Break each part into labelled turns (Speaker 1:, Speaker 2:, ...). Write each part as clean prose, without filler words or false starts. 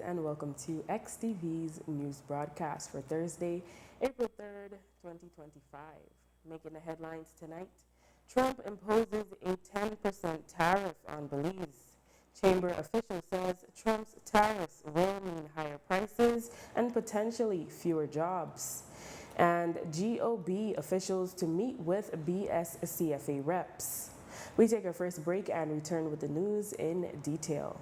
Speaker 1: and welcome to XTV's news broadcast for Thursday, April 3rd, 2025. Making the headlines tonight, Trump imposes a 10% tariff on Belize. Chamber official says Trump's tariffs will mean higher prices and potentially fewer jobs. And GOB officials to meet with BSCFA reps. We take our first break and return with the news in detail.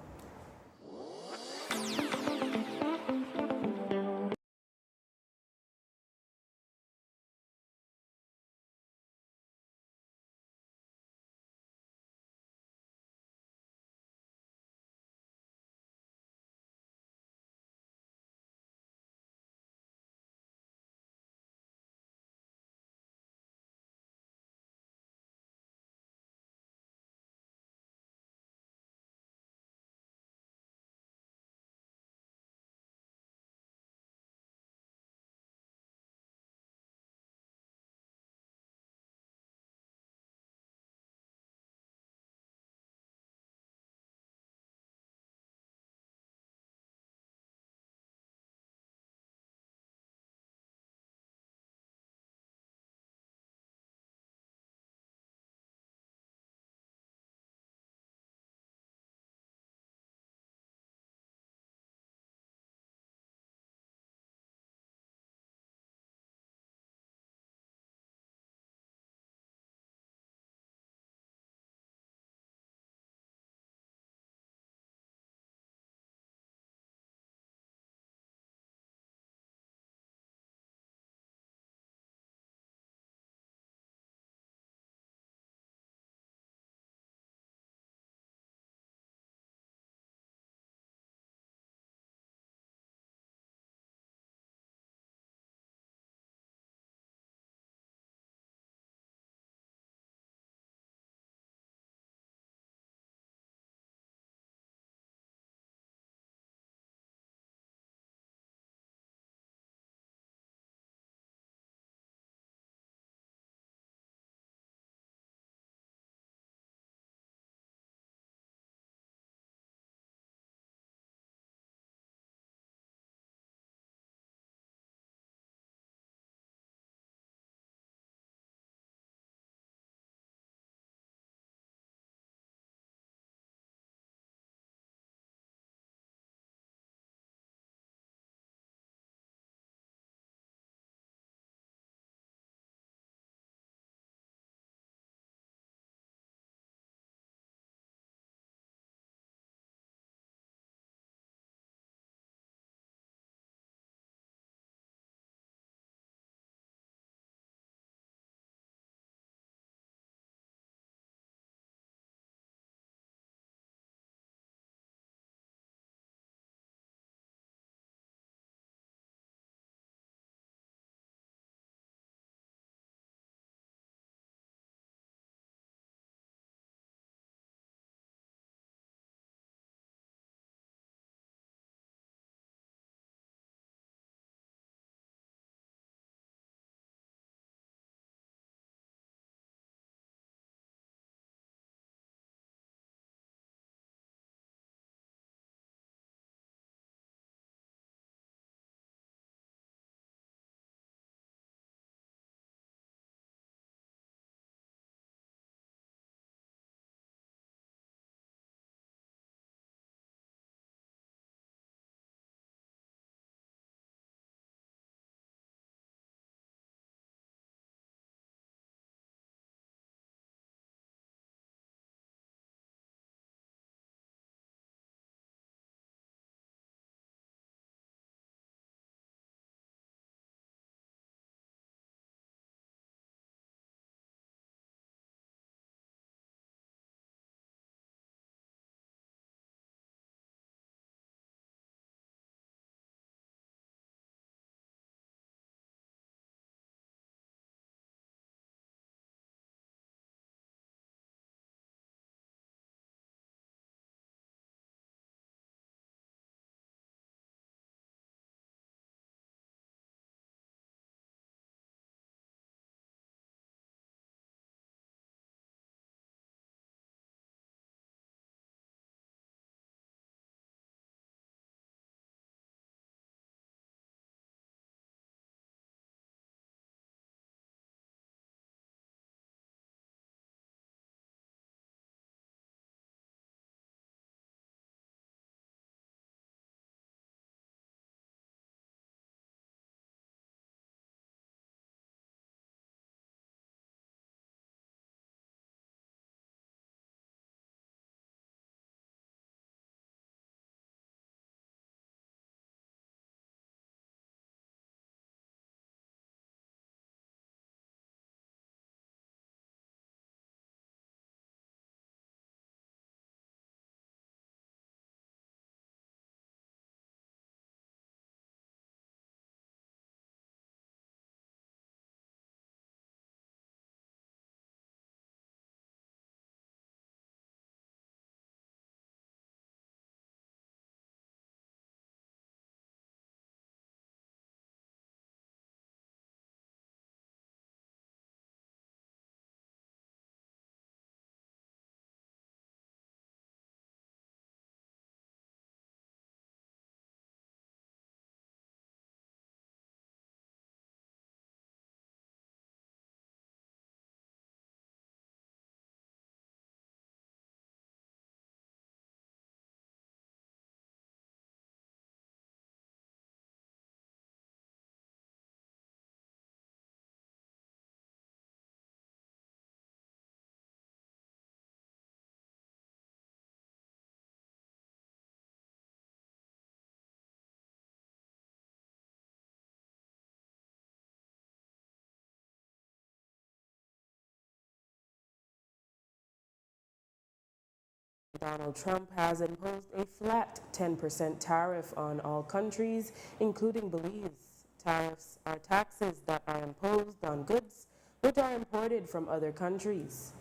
Speaker 1: Donald Trump has imposed a flat 10% tariff on all countries, including Belize. Tariffs are taxes that are imposed on goods which are imported from other countries.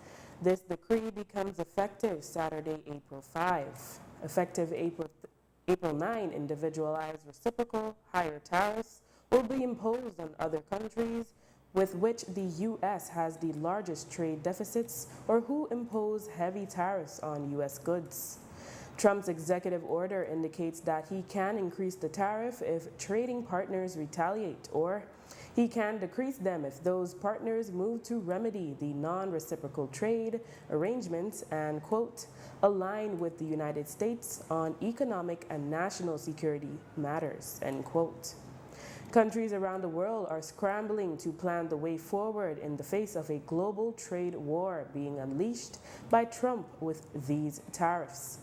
Speaker 1: This decree becomes effective Saturday, April 5. Effective April 9, individualized reciprocal higher tariffs will be imposed on other countries with which the U.S. has the largest trade deficits or who impose heavy tariffs on U.S. goods. Trump's executive order indicates that he can increase the tariff if trading partners retaliate, or he can decrease them if those partners move to remedy the non-reciprocal trade arrangements and, quote, align with the United States on economic and national security matters, end quote. Countries around the world are scrambling to plan the way forward in the face of a global trade war being unleashed by Trump with these tariffs.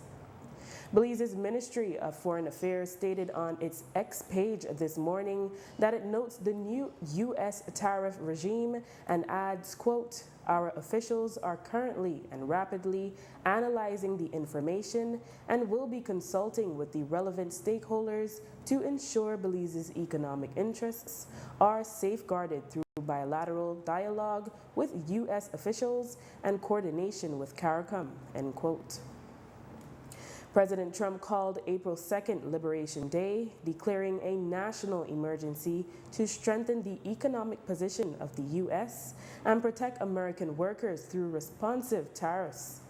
Speaker 1: Belize's Ministry of Foreign Affairs stated on its X page this morning that it notes the new U.S. tariff regime and adds, quote, our officials are currently and rapidly analyzing the information and will be consulting with the relevant stakeholders to ensure Belize's economic interests are safeguarded through bilateral dialogue with U.S. officials and coordination with CARICOM, end quote. President Trump called April 2nd Liberation Day, declaring a national emergency to strengthen the economic position of the U.S. and protect American workers through responsive tariffs.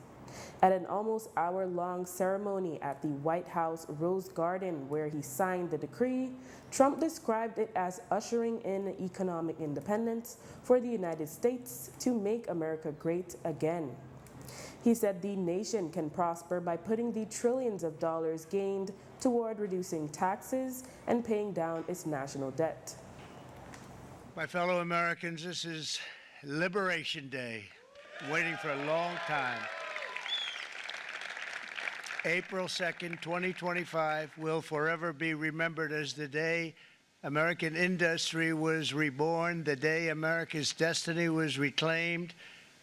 Speaker 1: At an almost hour-long ceremony at the White House Rose Garden where he signed the decree, Trump described it as ushering in economic independence for the United States to make America great again. He said the nation can prosper by putting the trillions of dollars gained toward reducing taxes and paying down its national debt.
Speaker 2: My fellow Americans, this is Liberation Day, waiting for a long time. April 2nd, 2025 will forever be remembered as the day American industry was reborn, the day America's destiny was reclaimed,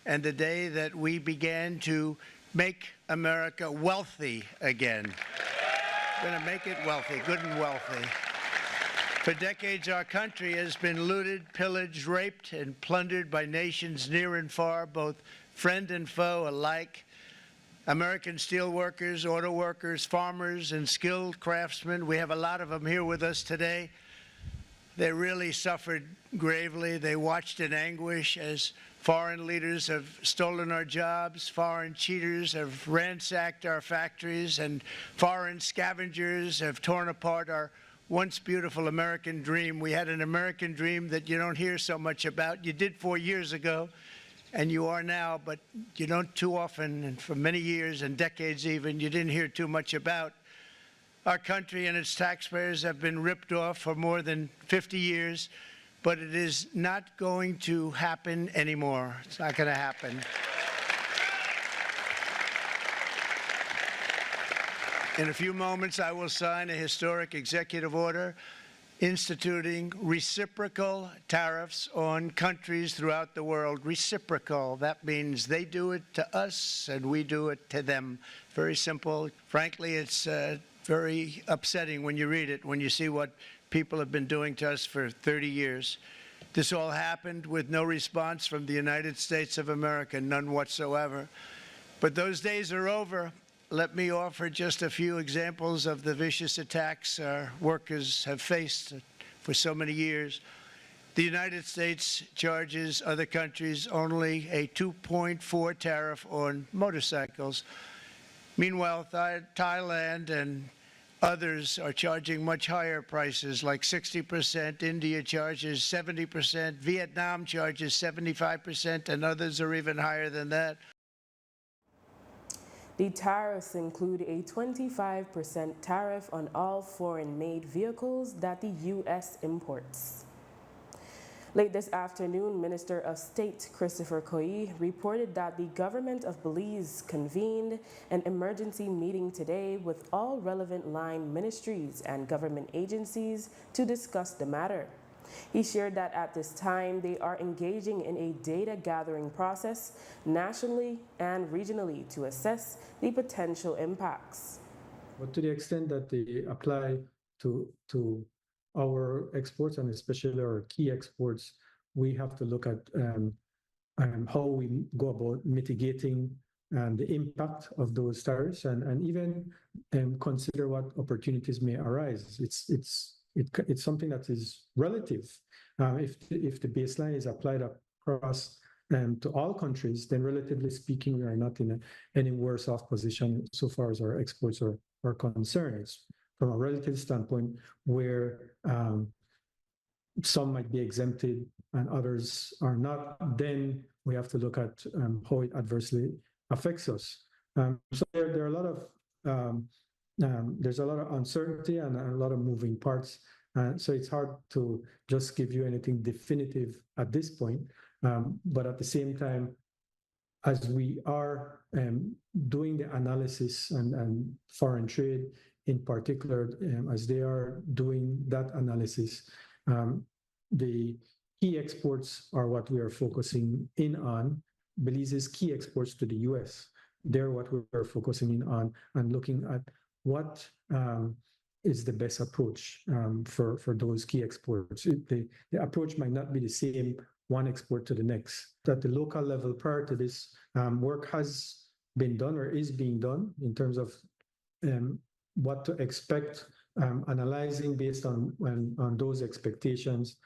Speaker 2: and the day that we began to make America wealthy again. We're going to make it wealthy, good and wealthy. For decades, our country has been looted, pillaged, raped, and plundered by nations near and far, both friend and foe alike. American steel workers, auto workers, farmers, and skilled craftsmen, we have a lot of them here with us today. They really suffered gravely. They watched in anguish as foreign leaders have stolen our jobs, foreign cheaters have ransacked our factories, and foreign scavengers have torn apart our once beautiful American dream. We had an American dream that you don't hear so much about. You did 4 years ago, and you are now, but you don't too often, and for many years and decades even, you didn't hear too much about. Our country and its taxpayers have been ripped off for more than 50 years. But it is not going to happen anymore. It's not going to happen. In a few moments, I will sign a historic executive order instituting reciprocal tariffs on countries throughout the world. Reciprocal, that means they do it to us and we do it to them. Very simple. Frankly, it's very upsetting when you read it, when you see what people have been doing to us for 30 years. This all happened with no response from the United States of America, none whatsoever. But those days are over. Let me offer just a few examples of the vicious attacks our workers have faced for so many years. The United States charges other countries only a 2.4 tariff on motorcycles. Meanwhile, Thailand and others are charging much higher prices, like 60%. India charges 70%. Vietnam charges 75%, and others are even higher than that.
Speaker 1: The tariffs include a 25% tariff on all foreign-made vehicles that the U.S. imports. Late this afternoon, Minister of State Christopher Coy reported that the government of Belize convened an emergency meeting today with all relevant line ministries and government agencies to discuss the matter. He shared that at this time they are engaging in a data gathering process nationally and regionally to assess the potential impacts.
Speaker 3: But to the extent that they apply to our exports and especially our key exports, we have to look at how we go about mitigating the impact of those tariffs and even consider what opportunities may arise. It's something that is relative. If the baseline is applied across to all countries, then relatively speaking, we are not in any worse off position so far as our exports are concerned. It's from a relative standpoint where some might be exempted and others are not, then we have to look at how it adversely affects us. So there are a lot of there's a lot of uncertainty and a lot of moving parts. So it's hard to just give you anything definitive at this point. But at the same time, as we are doing the analysis and foreign trade in particular, as they are doing that analysis, the key exports are what we are focusing in on. Belize's key exports to the US, they're what we're focusing in on and looking at what is the best approach for those key exports. The approach might not be the same one export to the next. At the local level, prior to this, work has been done or is being done in terms of what to expect, analyzing based on those expectations.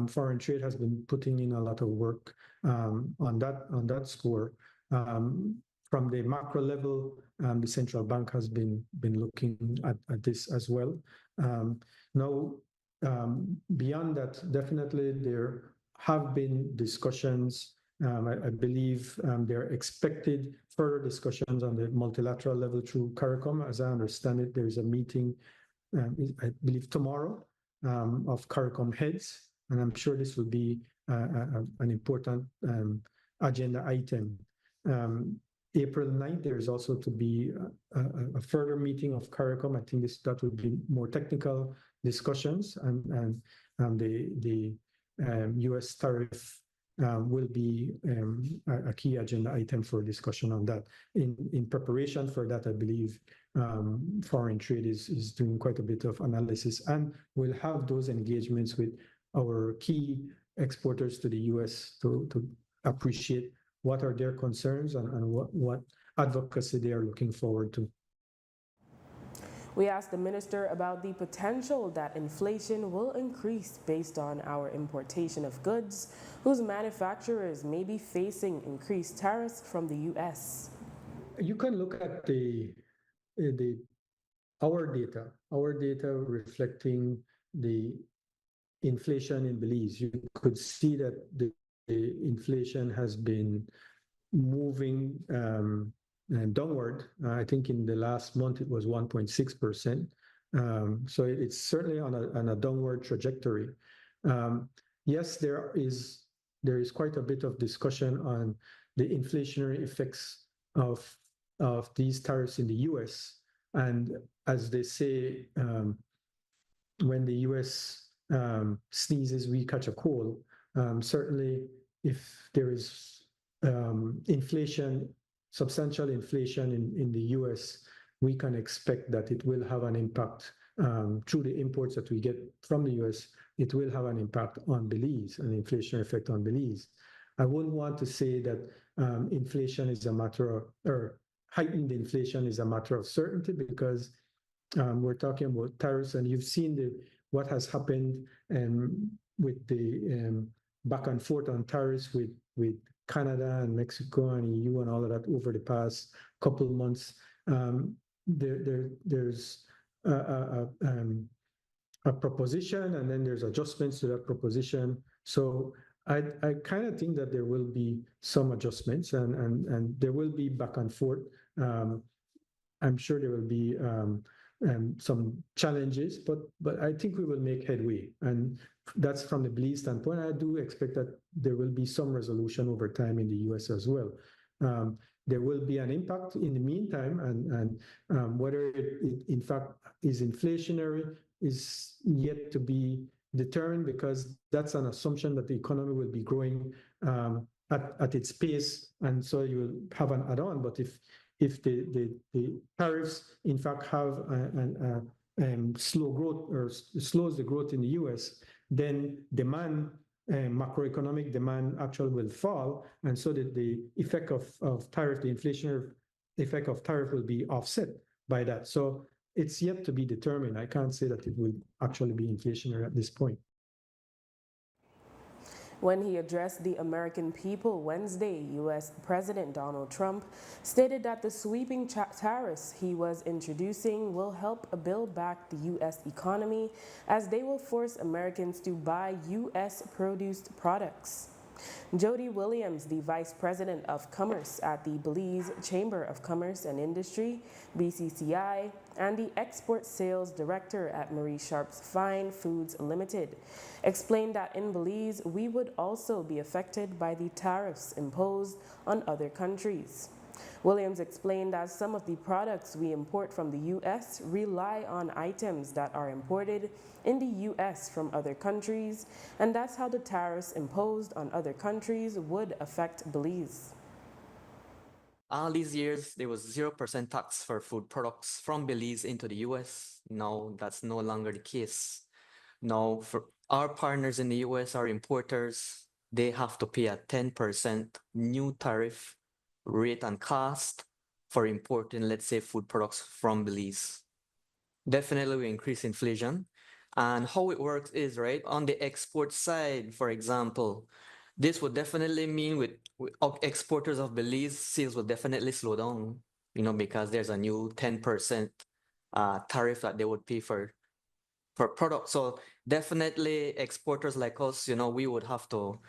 Speaker 3: Foreign trade has been putting in a lot of work on that score. From the macro level, the central bank has been looking at this as well. Now, beyond that, definitely there have been discussions. I believe there are expected further discussions on the multilateral level through CARICOM. As I understand it, there is a meeting, I believe tomorrow, of CARICOM heads, and I'm sure this will be an important agenda item. April 9th, there is also to be a further meeting of CARICOM. I think that would be more technical discussions, and the U.S. tariff will be a key agenda item for discussion on that. In preparation for that, I believe foreign trade is doing quite a bit of analysis, and we'll have those engagements with our key exporters to the U.S. to appreciate what are their concerns and what advocacy they are looking forward to.
Speaker 1: We asked the minister about the potential that inflation will increase based on our importation of goods, whose manufacturers may be facing increased tariffs from the U.S.
Speaker 3: You can look at our data reflecting the inflation in Belize. You could see that the inflation has been moving downward. I think in the last month it was 1.6%. So it's certainly on a downward trajectory. Yes, there is quite a bit of discussion on the inflationary effects of these tariffs in the U.S. And as they say, when the U.S. sneezes, we catch a cold. Certainly, if there is substantial inflation in the US, we can expect that it will have an impact through the imports that we get from the US. It will have an impact on Belize, an inflation effect on Belize. I wouldn't want to say that inflation is a matter of, or heightened inflation is a matter of certainty, because we're talking about tariffs, and you've seen what has happened with the back and forth on tariffs with Canada and Mexico and EU and all of that over the past couple of months. There's a proposition, and then there's adjustments to that proposition. So I kind of think that there will be some adjustments, and there will be back and forth. I'm sure there will be some challenges, but I think we will make headway. And that's from the Belize standpoint. I do expect that there will be some resolution over time in the US as well. There will be an impact in the meantime, and whether it in fact is inflationary is yet to be determined because that's an assumption that the economy will be growing at its pace, and so you'll have an add-on. But if the tariffs in fact have slow growth or slows the growth in the U.S., then demand, macroeconomic demand actually will fall, and so that the effect of tariff, the inflationary effect of tariff will be offset by that. So it's yet to be determined. I can't say that it will actually be inflationary at this point.
Speaker 1: When he addressed the American people Wednesday, U.S. President Donald Trump stated that the sweeping tariffs he was introducing will help build back the U.S. economy as they will force Americans to buy U.S.-produced products. Jody Williams, the Vice President of Commerce at the Belize Chamber of Commerce and Industry, BCCI, and the Export Sales Director at Marie Sharp's Fine Foods Limited, explained that in Belize we would also be affected by the tariffs imposed on other countries. Williams explained that some of the products we import from the U.S. rely on items that are imported in the U.S. from other countries, and that's how the tariffs imposed on other countries would affect Belize.
Speaker 4: All these years, there was 0% tax for food products from Belize into the US. Now, that's no longer the case. Now, for our partners in the US, our importers, they have to pay a 10% new tariff rate and cost for importing, let's say, food products from Belize. Definitely will increase inflation. And how it works is, right, on the export side, for example, this would definitely mean with exporters of Belize, sales will definitely slow down, because there's a new 10% tariff that they would pay for products. So definitely exporters like us, we would have to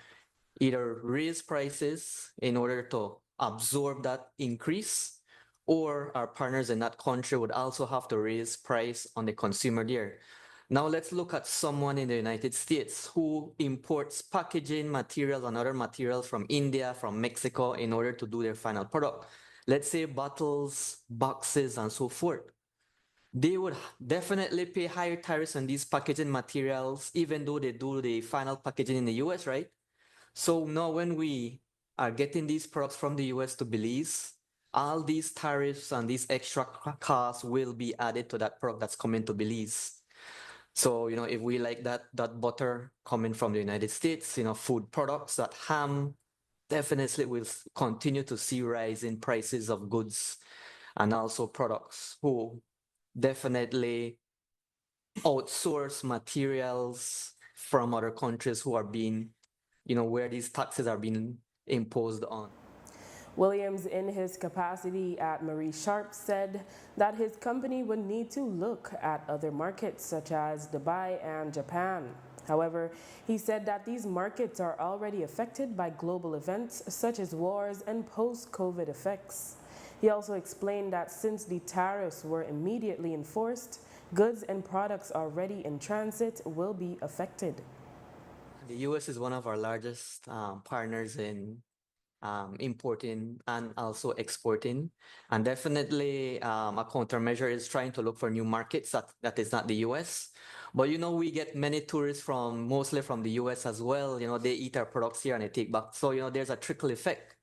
Speaker 4: either raise prices in order to absorb that increase, or our partners in that country would also have to raise price on the consumer there. Now let's look at someone in the United States who imports packaging materials and other materials from India, from Mexico, in order to do their final product. Let's say bottles, boxes, and so forth. They would definitely pay higher tariffs on these packaging materials, even though they do the final packaging in the US, right? So now when we are getting these products from the US to Belize, all these tariffs and these extra costs will be added to that product that's coming to Belize. So, if we like that butter coming from the United States, food products, that ham, definitely will continue to see rise in prices of goods and also products who definitely outsource materials from other countries who are being, where these taxes are being imposed on.
Speaker 1: Williams, in his capacity at Marie Sharp, said that his company would need to look at other markets such as Dubai and Japan. However, he said that these markets are already affected by global events such as wars and post-COVID effects. He also explained that since the tariffs were immediately enforced, goods and products already in transit will be affected.
Speaker 4: The U.S. is one of our largest partners in importing and also exporting. And definitely a countermeasure is trying to look for new markets that is not the US. But we get many tourists mostly from the US as well. They eat our products here and they take back. So, there's a trickle effect.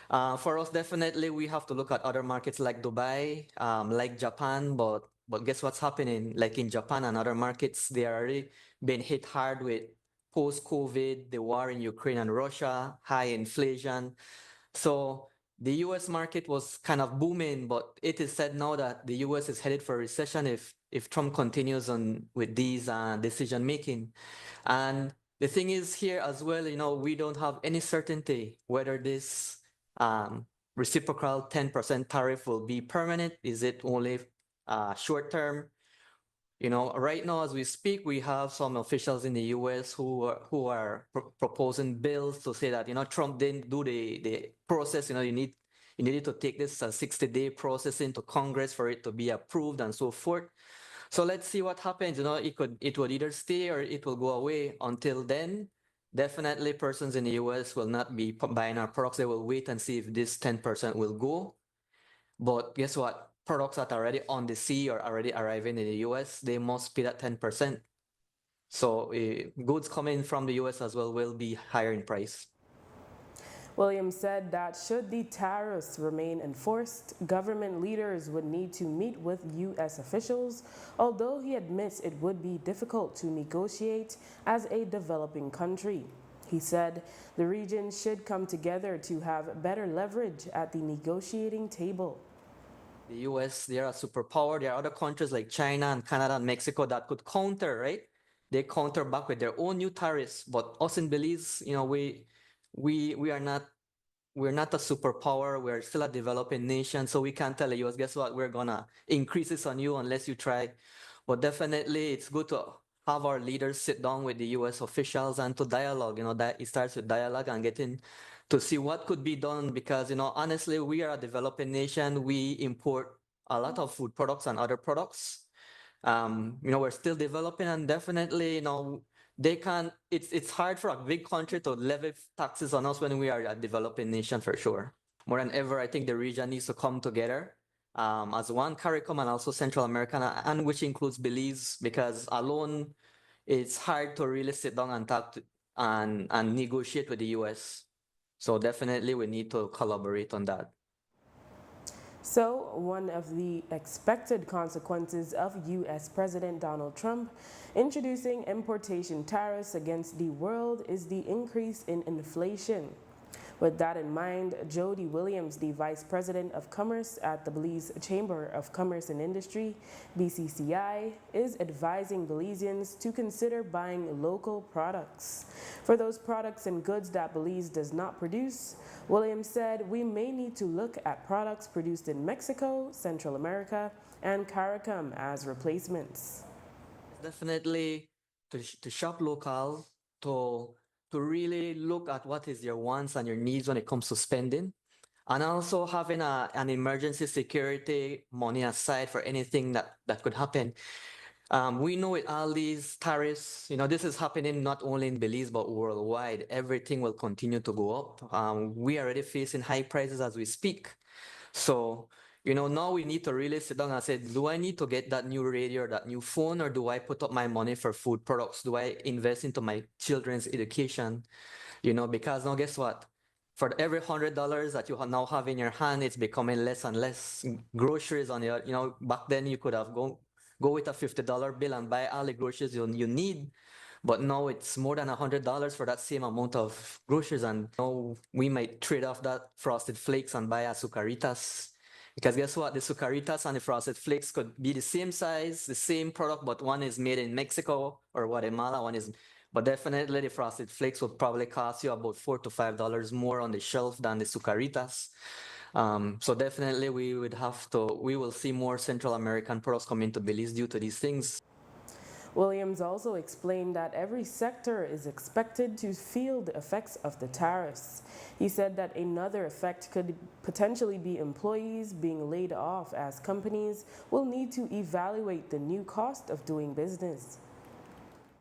Speaker 4: For us, definitely, we have to look at other markets like Dubai, like Japan, but guess what's happening? Like in Japan and other markets, they are already been hit hard with post-COVID, the war in Ukraine and Russia, high inflation. So the US market was kind of booming, but it is said now that the US is headed for a recession if Trump continues on with these decision making. And the thing is here as well, we don't have any certainty whether this reciprocal 10% tariff will be permanent. Is it only short term? Right now, as we speak, we have some officials in the U.S. who are proposing bills to say that Trump didn't do the process. You needed to take this 60-day process into Congress for it to be approved and so forth. So let's see what happens. It would either stay or it will go away. Until then, definitely persons in the U.S. will not be buying our products. They will wait and see if this 10% will go. But guess what? Products that are already on the sea or already arriving in the US, they must pay that 10%. So goods coming from the US as well will be higher in price.
Speaker 1: Williams said that should the tariffs remain enforced, government leaders would need to meet with U.S. officials, although he admits it would be difficult to negotiate as a developing country. He said the region should come together to have better leverage at the negotiating table.
Speaker 4: The US, they are a superpower. There are other countries like China and Canada and Mexico that could counter, right? They counter back with their own new tariffs. But us in Belize, we are not we're not a superpower. We're still a developing nation. So we can't tell the US, guess what? We're gonna increase this on you unless you try. But definitely it's good to have our leaders sit down with the US officials and to dialogue. That it starts with dialogue and getting to see what could be done because honestly we are a developing nation. We import a lot of food products and other products. We're still developing and definitely they can it's hard for a big country to levy taxes on us when we are a developing nation for sure. More than ever, I think the region needs to come together as one CARICOM and also Central America, and which includes Belize, because alone it's hard to really sit down and talk to, and negotiate with the US. So definitely we need to collaborate on that.
Speaker 1: So, one of the expected consequences of U.S. President Donald Trump introducing importation tariffs against the world is the increase in inflation. With that in mind, Jody Williams, the Vice President of Commerce at the Belize Chamber of Commerce and Industry, BCCI, is advising Belizeans to consider buying local products. For those products and goods that Belize does not produce, Williams said we may need to look at products produced in Mexico, Central America, and CARICOM as replacements.
Speaker 4: Definitely to shop local, to really look at what is your wants and your needs when it comes to spending, and also having an emergency security money aside for anything that could happen. We know with all these tariffs, this is happening not only in Belize but worldwide. Everything will continue to go up. We are already facing high prices as we speak. So, now we need to really sit down and say, do I need to get that new radio or that new phone, or do I put up my money for food products? Do I invest into my children's education? Because now guess what? For every $100 that you now have in your hand, it's becoming less and less. Groceries on your, back then you could have go with a $50 bill and buy all the groceries you need. But now it's more than $100 for that same amount of groceries. And now we might trade off that Frosted Flakes and buy a Sucaritas. Because guess what? The Sucaritas and the Frosted Flakes could be the same size, the same product, but one is made in Mexico or Guatemala, but definitely the Frosted Flakes would probably cost you about $4 to $5 more on the shelf than the Sucaritas. So definitely we will see more Central American products come into Belize due to these things.
Speaker 1: Williams also explained that every sector is expected to feel the effects of the tariffs. He said that another effect could potentially be employees being laid off as companies will need to evaluate the new cost of doing business.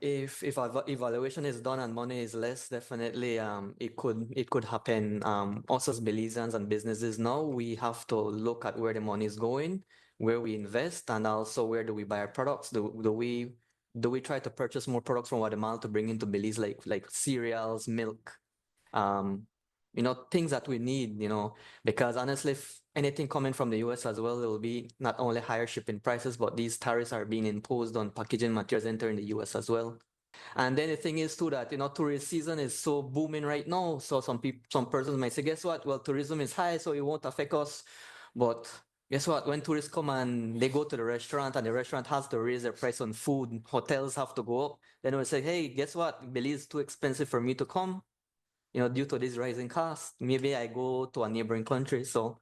Speaker 4: If evaluation is done and money is less, definitely it could happen. Us as Belizeans and businesses now, we have to look at where the money is going, where we invest, and also where do we buy our products. Do we try to purchase more products from Guatemala to bring into Belize, like cereals, milk, things that we need, because honestly, if anything coming from the US as well, it will be not only higher shipping prices, but these tariffs are being imposed on packaging materials entering the US as well. And then the thing is too that tourist season is so booming right now. So some persons might say, guess what? Well, tourism is high, so it won't affect us. But guess what? When tourists come and they go to the restaurant and the restaurant has to raise their price on food, hotels have to go up, then we say, hey, guess what? Belize is too expensive for me to come. Due to this rising cost, maybe I go to a neighboring country. So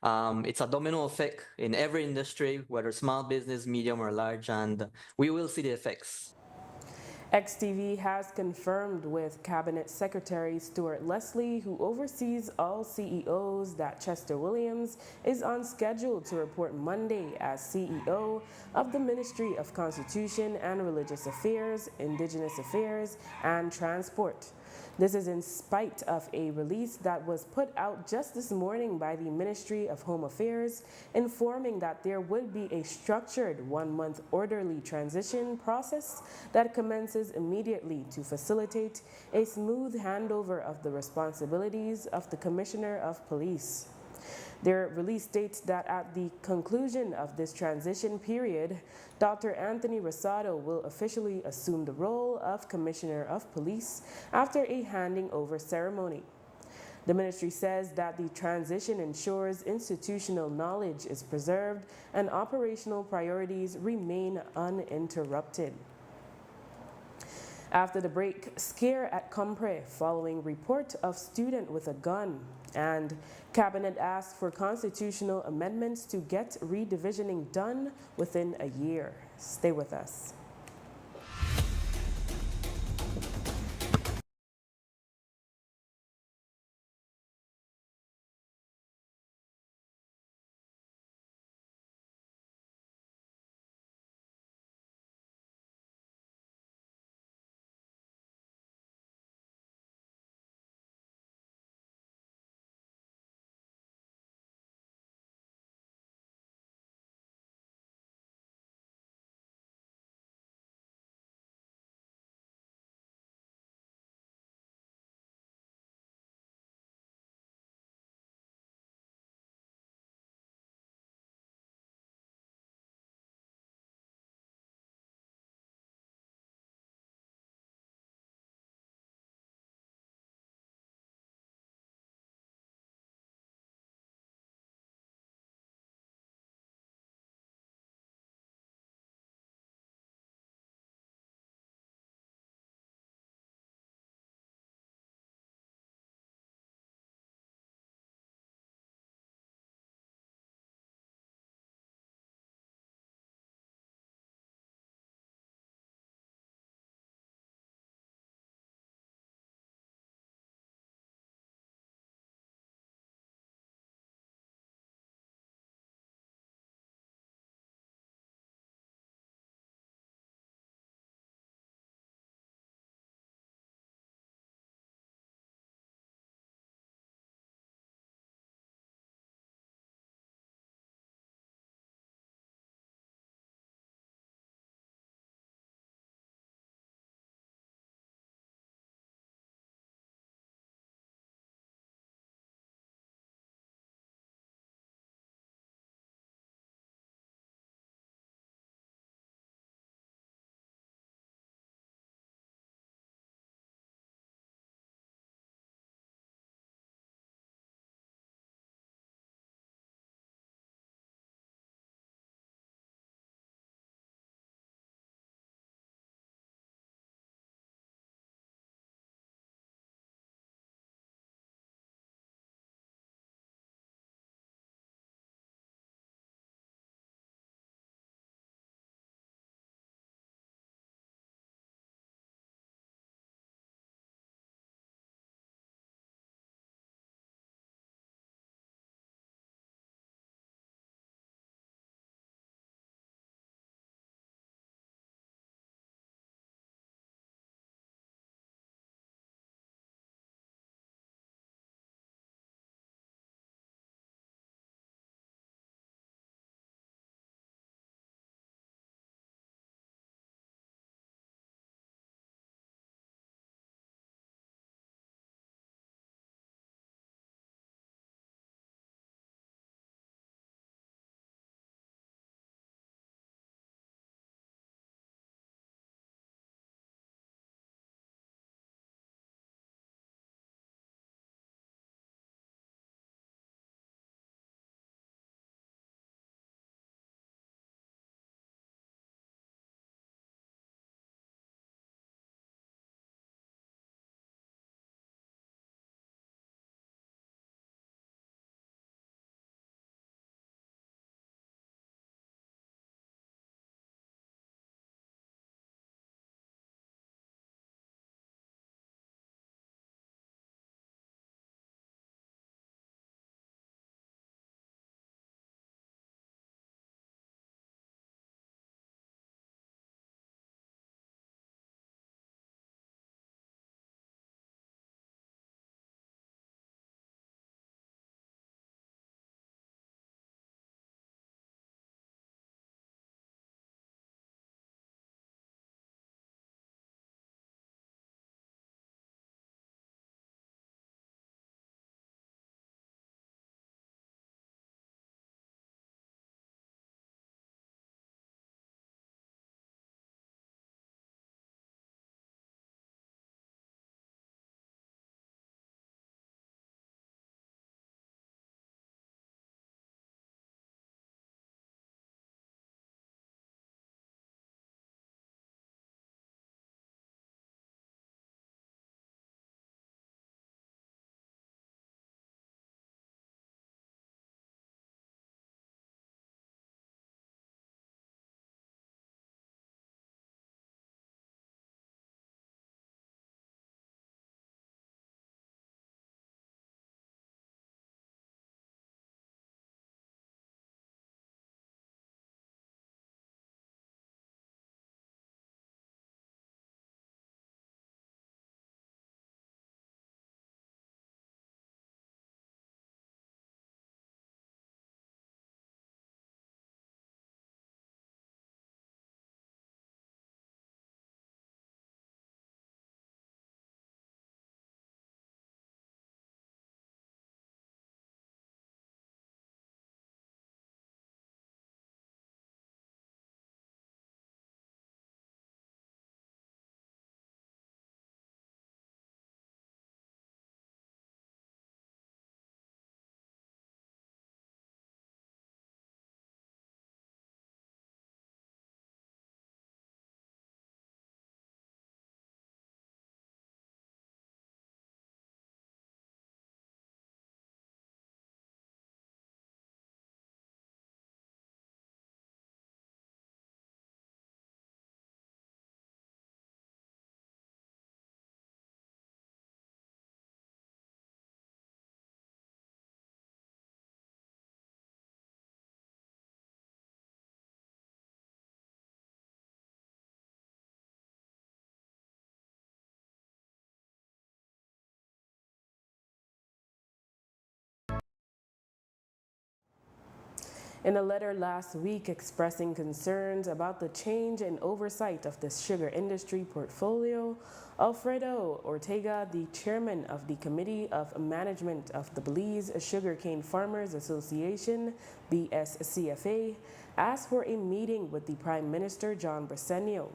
Speaker 4: it's a domino effect in every industry, whether small business, medium, or large, and we will see the effects.
Speaker 1: XTV has confirmed with Cabinet Secretary Stuart Leslie, who oversees all CEOs, that Chester Williams is on schedule to report Monday as CEO of the Ministry of Constitution and Religious Affairs, Indigenous Affairs, and Transport. This is in spite of a release that was put out just this morning by the Ministry of Home Affairs, informing that there would be a structured 1-month orderly transition process that commences immediately to facilitate a smooth handover of the responsibilities of the Commissioner of Police. Their release states that at the conclusion of this transition period, Dr. Anthony Rosado will officially assume the role of Commissioner of Police after a handing over ceremony. The ministry says that the transition ensures institutional knowledge is preserved and operational priorities remain uninterrupted. After the break, scare at Compre following report of student with a gun, and Cabinet asked for constitutional amendments to get redivisioning done within a year. Stay with us. In a letter last week expressing concerns about the change in oversight of the sugar industry portfolio, Alfredo Ortega, the chairman of the Committee of Management of the Belize Sugarcane Farmers Association, BSCFA, asked for a meeting with the Prime Minister John Briceño,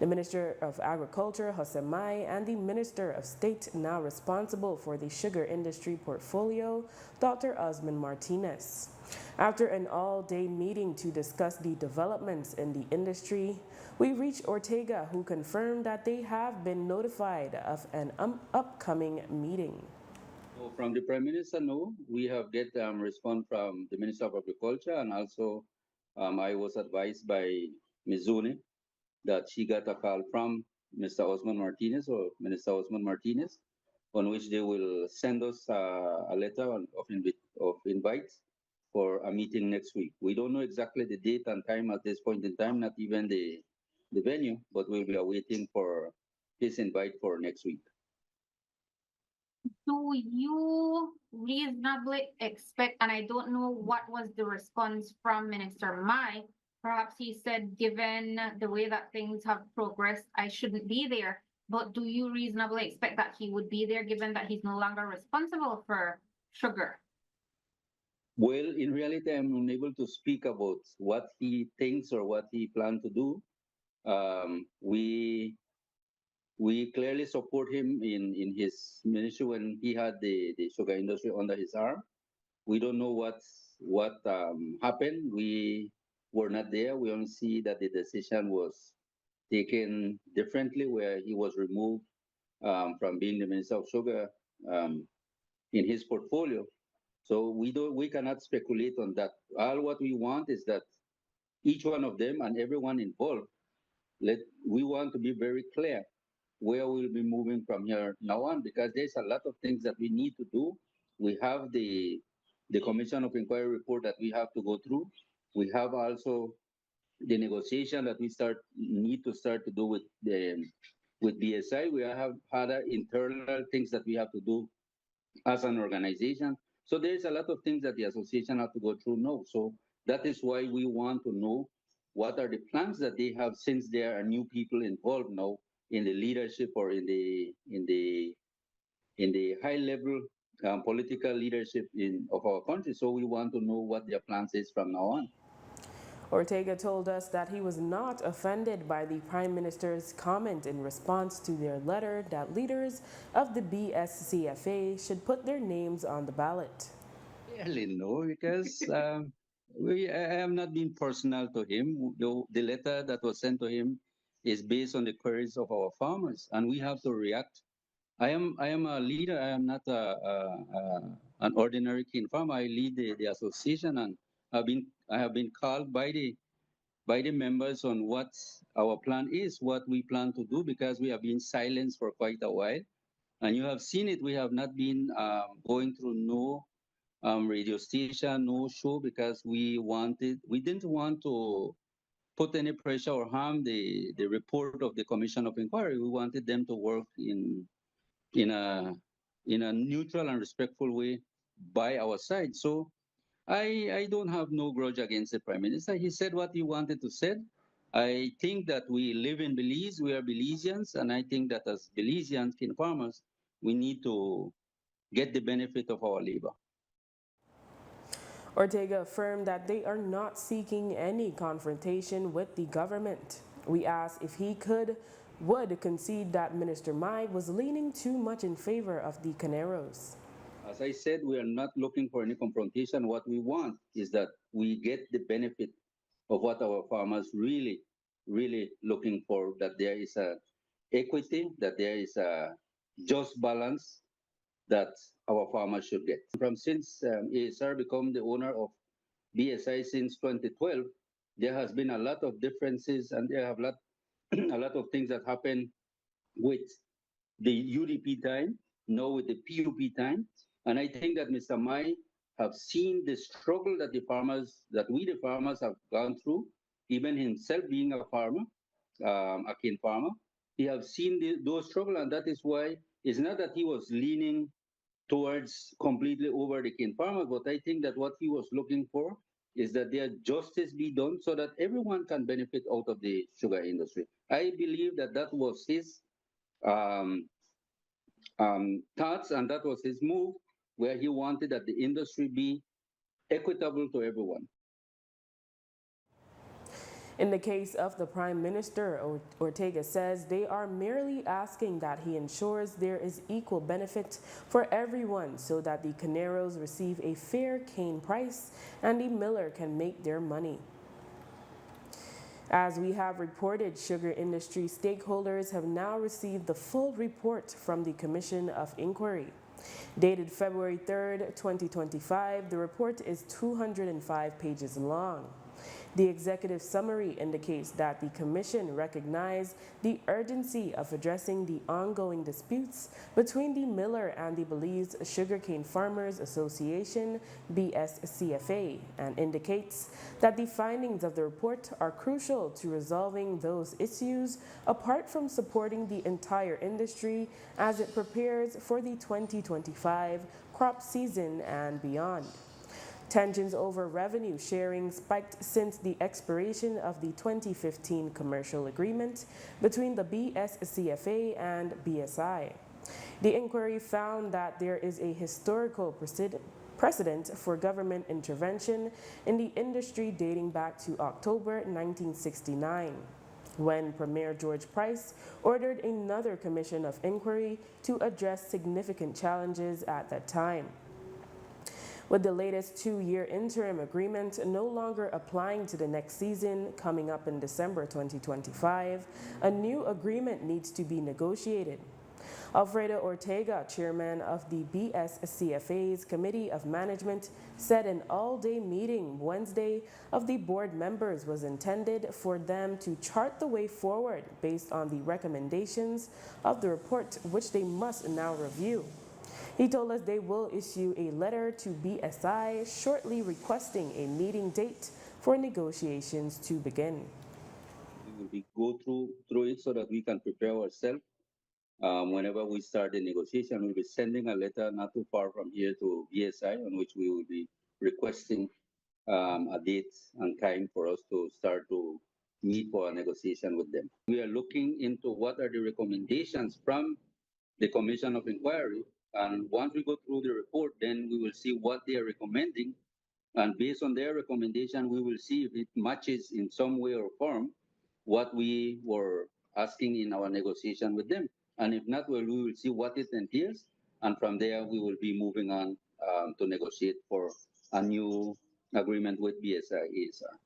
Speaker 1: the Minister of Agriculture, Jose Mai, and the Minister of State now responsible for the sugar industry portfolio, Dr. Osman Martinez. After an all-day meeting to discuss the developments in the industry, we reached Ortega, who confirmed that they have been notified of an upcoming meeting.
Speaker 5: So from the Prime Minister, no, we have get response from the Minister of Agriculture, and also I was advised by Mizune that she got a call from Mr. Osman Martinez or Minister Osman Martinez, on which they will send us a letter of invite for a meeting next week. We don't know exactly the date and time at this point in time, not even the venue, but we'll be awaiting for his invite for next week.
Speaker 6: Do you reasonably expect, and I don't know what was the response from Minister Mai, perhaps he said, given the way that things have progressed, I shouldn't be there. But do you reasonably expect that he would be there, given that he's no longer responsible for sugar?
Speaker 5: Well, in reality, I'm unable to speak about what he thinks or what he plans to do. We clearly support him in his ministry when he had the sugar industry under his arm. We don't know what happened. We were not there. We only see that the decision was taken differently, where he was removed from being the Minister of Sugar in his portfolio. So we cannot speculate on that. All what we want is that each one of them and everyone involved, we want to be very clear where we'll be moving from here now on, because there's a lot of things that we need to do. We have the Commission of Inquiry report that we have to go through. We have also the negotiation that we need to start to do with BSI. We have other internal things that we have to do as an organization. So there's a lot of things that the association have to go through now. So that is why we want to know what are the plans that they have, since there are new people involved now in the leadership or in the high level political leadership of our country. So we want to know what their plans is from now on.
Speaker 1: Ortega told us that he was not offended by the Prime Minister's comment in response to their letter that leaders of the BSCFA should put their names on the ballot.
Speaker 5: Clearly no, because I have not been personal to him. The letter that was sent to him is based on the queries of our farmers, and we have to react. I am a leader. I am not an ordinary cane farmer. I lead the association, and I have been called by the members on what our plan is, what we plan to do, because we have been silenced for quite a while. And you have seen it. We have not been going through no radio station, no show, because we didn't want to put any pressure or harm the report of the Commission of Inquiry. We wanted them to work in a neutral and respectful way by our side. So I don't have no grudge against the Prime Minister. He said what he wanted to say. I think that we live in Belize, we are Belizeans, and I think that as Belizeans, cane farmers, we need to get the benefit of our labor.
Speaker 1: Ortega affirmed that they are not seeking any confrontation with the government. We asked if he would concede that Minister Mai was leaning too much in favor of the Caneros.
Speaker 5: As I said, we are not looking for any confrontation. What we want is that we get the benefit of what our farmers really looking for, that there is a equity, that there is a just balance that our farmers should get. Since ASR became the owner of BSI since 2012, there has been a lot of differences, and there have a lot of things that happen with the UDP time, now with the PUP time. And I think that Mr. Mai have seen the struggle that we the farmers have gone through, even himself being a farmer, a cane farmer. He have seen those struggles, and that is why it's not that he was leaning towards completely over the cane farmers, but I think that what he was looking for is that there justice be done so that everyone can benefit out of the sugar industry. I believe that that was his um, thoughts and that was his move, where he wanted that the industry be equitable to everyone.
Speaker 1: In the case of the Prime Minister, Ortega says they are merely asking that he ensures there is equal benefit for everyone so that the Caneros receive a fair cane price and the miller can make their money. As we have reported, sugar industry stakeholders have now received the full report from the Commission of Inquiry. Dated February 3rd, 2025, the report is 205 pages long. The executive summary indicates that the Commission recognized the urgency of addressing the ongoing disputes between the miller and the Belize Sugarcane Farmers Association, BSCFA, and indicates that the findings of the report are crucial to resolving those issues apart from supporting the entire industry as it prepares for the 2025 crop season and beyond. Tensions over revenue sharing spiked since the expiration of the 2015 commercial agreement between the BSCFA and BSI. The inquiry found that there is a historical precedent for government intervention in the industry dating back to October 1969, when Premier George Price ordered another commission of inquiry to address significant challenges at that time. With the latest two-year interim agreement no longer applying to the next season coming up in December 2025, a new agreement needs to be negotiated. Alfredo Ortega, chairman of the BSCFA's Committee of Management, said an all-day meeting Wednesday of the board members was intended for them to chart the way forward based on the recommendations of the report, which they must now review. He told us they will issue a letter to BSI shortly requesting a meeting date for negotiations to begin.
Speaker 5: We will go through it so that we can prepare ourselves. Whenever we start the negotiation, we'll be sending a letter not too far from here to BSI on which we will be requesting a date and time for us to start to meet for a negotiation with them. We are looking into what are the recommendations from the Commission of Inquiry. And once we go through the report, then we will see what they are recommending. And based on their recommendation, we will see if it matches in some way or form what we were asking in our negotiation with them. And if not, well, we will see what it entails. And from there, we will be moving on to negotiate for a new agreement with BSI ESR.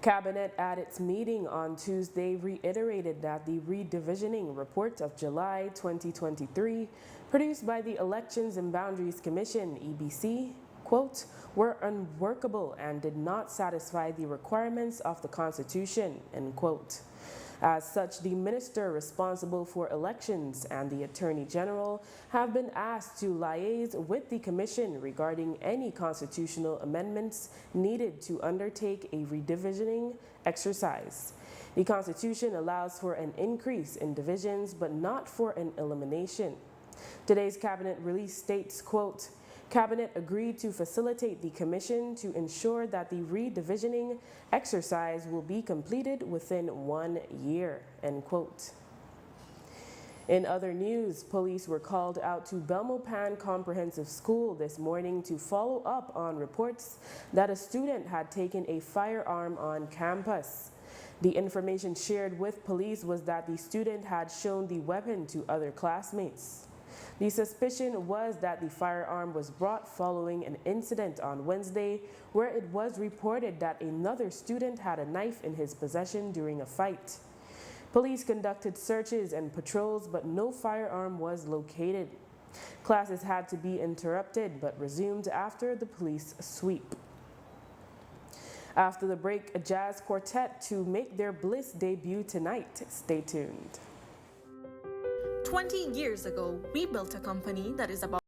Speaker 1: Cabinet at its meeting on Tuesday reiterated that the redivisioning report of July 2023, produced by the Elections and Boundaries Commission, EBC, quote, were unworkable and did not satisfy the requirements of the Constitution, end quote. As such, the minister responsible for elections and the Attorney General have been asked to liaise with the Commission regarding any constitutional amendments needed to undertake a redivisioning exercise. The Constitution allows for an increase in divisions, but not for an elimination. Today's Cabinet release states, quote, Cabinet agreed to facilitate the Commission to ensure that the redivisioning exercise will be completed within 1 year, end quote. In other news, police were called out to Belmopan Comprehensive School this morning to follow up on reports that a student had taken a firearm on campus. The information shared with police was that the student had shown the weapon to other classmates. The suspicion was that the firearm was brought following an incident on Wednesday where it was reported that another student had a knife in his possession during a fight. Police conducted searches and patrols, but no firearm was located. Classes had to be interrupted but resumed after the police sweep. After the break, a jazz quartet to make their Bliss debut tonight. Stay tuned.
Speaker 7: 20 years ago, we built a company that is about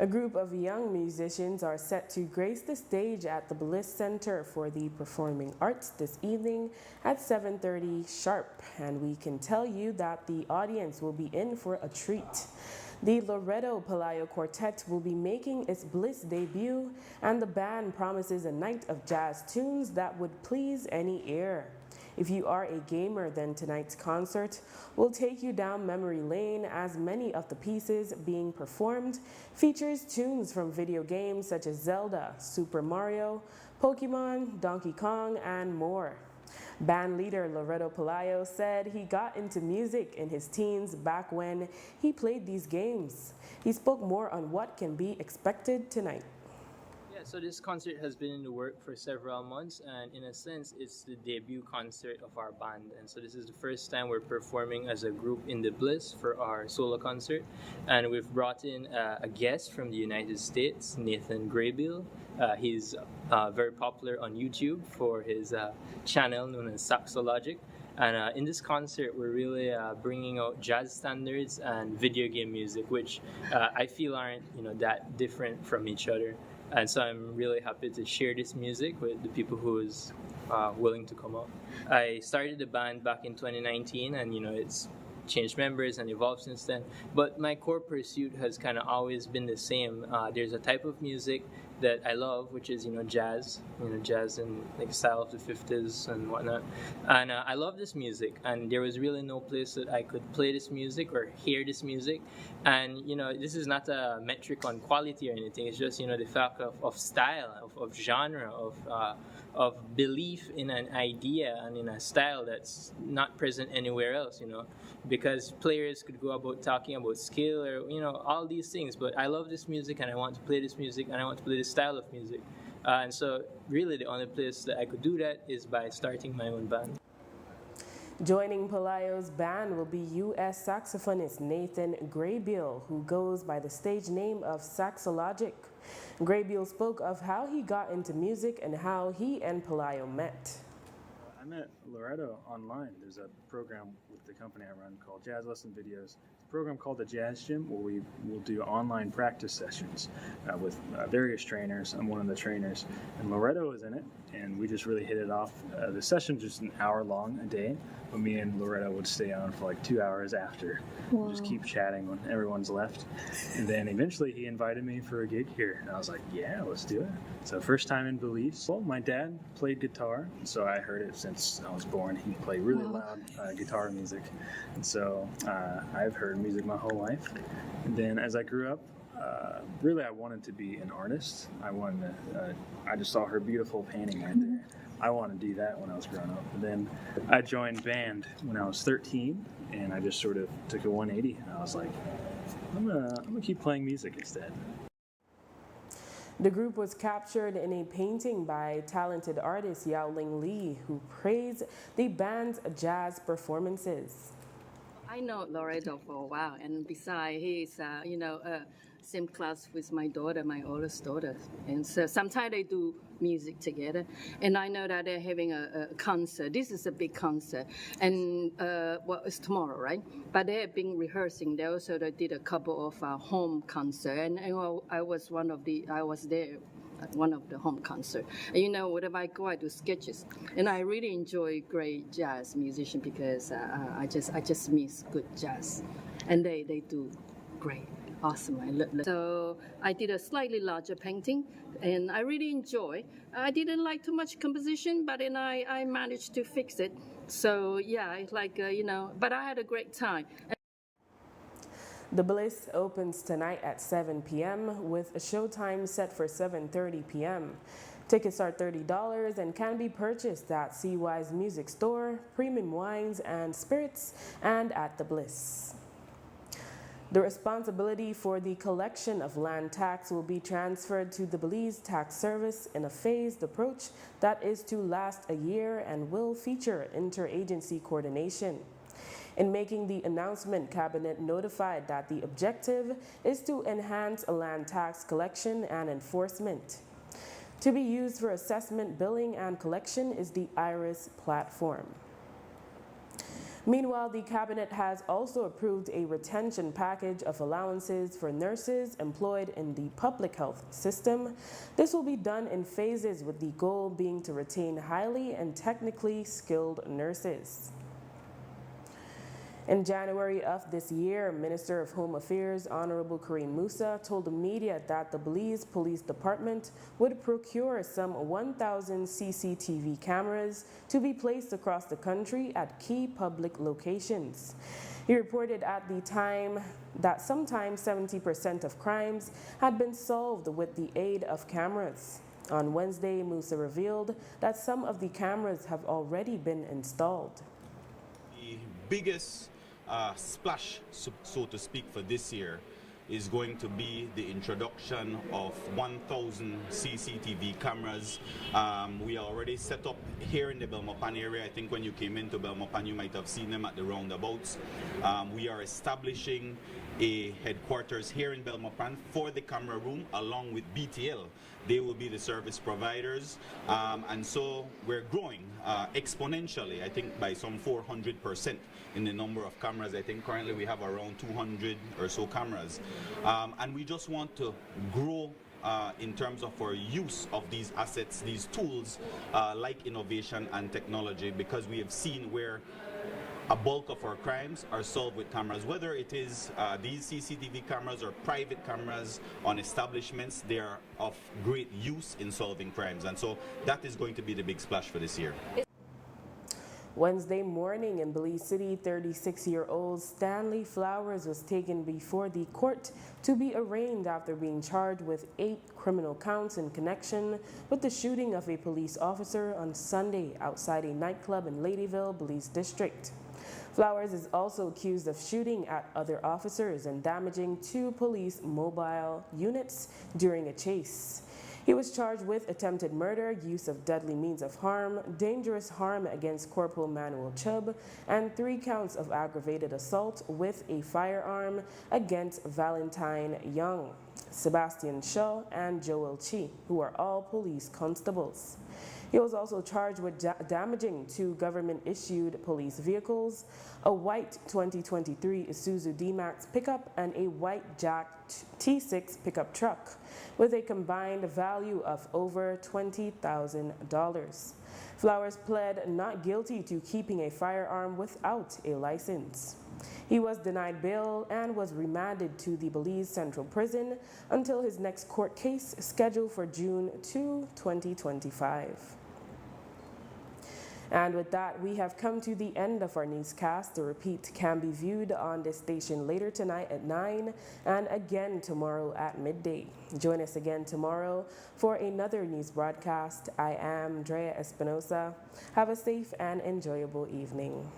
Speaker 1: A group of young musicians are set to grace the stage at the Bliss Center for the Performing Arts this evening at 7:30 sharp, and we can tell you that the audience will be in for a treat. The Loreto Palayo Quartet will be making its Bliss debut, and the band promises a night of jazz tunes that would please any ear. If you are a gamer, then tonight's concert will take you down memory lane, as many of the pieces being performed features tunes from video games such as Zelda, Super Mario, Pokemon, Donkey Kong, and more. Band leader Loreto Palayo said he got into music in his teens back when he played these games. He spoke more on what can be expected tonight.
Speaker 8: Yeah, so this concert has been in the work for several months, and in a sense, it's the debut concert of our band. And so this is the first time we're performing as a group in the Bliss for our solo concert. And we've brought in a guest from the United States, Nathan Graybill. He's very popular on YouTube for his channel known as Saxologic. And in this concert, we're really bringing out jazz standards and video game music, which I feel aren't that different from each other. And so I'm really happy to share this music with the people who is willing to come out. I started the band back in 2019, and it's changed members and evolved since then. But my core pursuit has kind of always been the same. There's a type of music that I love, which is jazz, jazz in like style of the 50s and whatnot. And I love this music, and there was really no place that I could play this music or hear this music. And this is not a metric on quality or anything. It's just the fact of style, of genre, of belief in an idea and in a style that's not present anywhere else. Because players could go about talking about skill or all these things, but I love this music and I want to play this music and I want to play this style of music. And so really the only place that I could do that is by starting my own band.
Speaker 1: Joining Palayo's band will be U.S. saxophonist Nathan Graybill, who goes by the stage name of Saxologic. Graybill spoke of how he got into music and how he and Palayo met.
Speaker 9: I met Loreto online. There's a program with the company I run called Jazz Lesson Videos. It's a program called the Jazz Gym, where we will do online practice sessions with various trainers. I'm one of the trainers, and Loreto is in it, and we just really hit it off. The session's just an hour long a day, but me and Loreto would stay on for like 2 hours after. Wow. Just keep chatting when everyone's left. And then eventually he invited me for a gig here, and I was like, yeah, let's do it. So first time in Belize. Well, my dad played guitar, so I heard it since I was born. He played really loud guitar music, and so I've heard music my whole life. And then as I grew up, really I wanted to be an artist. I just saw her beautiful painting right there. I wanted to do that when I was growing up. And then I joined band when I was 13, and I just sort of took a 180. And I was like, I'm gonna keep playing music instead.
Speaker 1: The group was captured in a painting by talented artist Yao Ling Lee, who praised the band's jazz performances.
Speaker 10: I know Loreto for a while, and besides, he's same class with my daughter, my oldest daughter, and so sometimes they do music together. And I know that they're having a concert. This is a big concert, and it's tomorrow, right? But they have been rehearsing. They did a couple of home concert, and I was there at one of the home concert. And whenever I go, I do sketches, and I really enjoy great jazz musician because I just miss good jazz, and they do great. Awesome. So I did a slightly larger painting, and I really enjoy. I didn't like too much composition, but then I managed to fix it. So yeah, it's like, but I had a great time.
Speaker 1: The Bliss opens tonight at 7 p.m. with a showtime set for 7:30 p.m. Tickets are $30 and can be purchased at CY's Music Store, Premium Wines and Spirits, and at the Bliss. The responsibility for the collection of land tax will be transferred to the Belize Tax Service in a phased approach that is to last a year and will feature interagency coordination. In making the announcement, Cabinet notified that the objective is to enhance land tax collection and enforcement. To be used for assessment, billing, and collection is the IRIS platform. Meanwhile, the cabinet has also approved a retention package of allowances for nurses employed in the public health system. This will be done in phases, with the goal being to retain highly and technically skilled nurses. In January of this year, Minister of Home Affairs Honorable Kareem Musa told the media that the Belize Police Department would procure some 1,000 CCTV cameras to be placed across the country at key public locations. He reported at the time that sometimes 70% of crimes had been solved with the aid of cameras. On Wednesday, Musa revealed that some of the cameras have already been installed.
Speaker 11: The biggest splash, so to speak, for this year is going to be the introduction of 1,000 CCTV cameras. We are already set up here in the Belmopan area. I think when you came into Belmopan, you might have seen them at the roundabouts. We are establishing a headquarters here in Belmopan for the camera room, along with BTL. They will be the service providers, and so we're growing exponentially, I think by some 400% in the number of cameras. I think currently we have around 200 or so cameras, and we just want to grow in terms of our use of these assets, these tools, like innovation and technology, because we have seen where a bulk of our crimes are solved with cameras, whether it is these CCTV cameras or private cameras on establishments. They are of great use in solving crimes, and so that is going to be the big splash for this year.
Speaker 1: Wednesday morning in Belize City, 36-year-old Stanley Flowers was taken before the court to be arraigned after being charged with 8 criminal counts in connection with the shooting of a police officer on Sunday outside a nightclub in Ladyville, Belize District. Flowers is also accused of shooting at other officers and damaging 2 police mobile units during a chase. He was charged with attempted murder, use of deadly means of harm, dangerous harm against Corporal Manuel Chubb, and 3 counts of aggravated assault with a firearm against Valentine Young, Sebastian Shaw, and Joel Chi, who are all police constables. He was also charged with damaging 2 government-issued police vehicles, a white 2023 Isuzu D-Max pickup and a white Jack T6 pickup truck, with a combined value of over $20,000. Flowers pled not guilty to keeping a firearm without a license. He was denied bail and was remanded to the Belize Central Prison until his next court case, scheduled for June 2, 2025. And with that, we have come to the end of our newscast. The repeat can be viewed on this station later tonight at 9 and again tomorrow at midday. Join us again tomorrow for another news broadcast. I am Drea Espinosa. Have a safe and enjoyable evening.